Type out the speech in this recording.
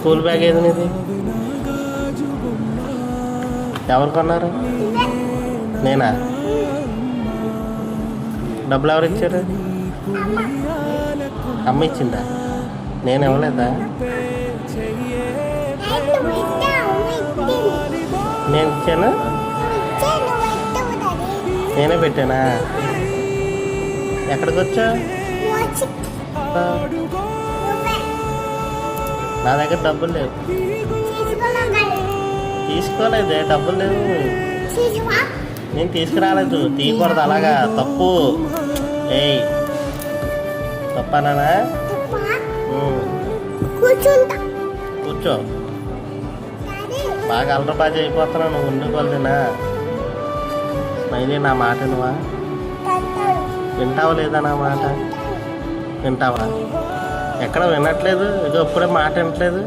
School bag ఏది నీది? ఎవరు కొన్నారు? నేనా? డబ్బులు ఎవరు ఇచ్చారు? అమ్మ ఇచ్చిందా? నేను ఇవ్వలేదా? నేను ఇచ్చాను, నేనే పెట్టానా? ఎక్కడికి వచ్చా? నా దగ్గర డబ్బులు లేవు. తీసుకోలేదే, డబ్బులు లేవు. నేను తీసుకురాలేదు. తీయకూడదు అలాగా, తప్పు. ఏయ్ తప్పనా? కూర్చో. బాగా అల్రబాజీ అయిపోతున్నావు నువ్వు. ఉండి కొలిదినా స్మైలీ, నా మాట నువ్వా? వింటావా లేదా నా మాట? వింటావా? ఎక్కడ వినట్లేదు, ఇదో ఇప్పుడే మాట వినట్లేదు.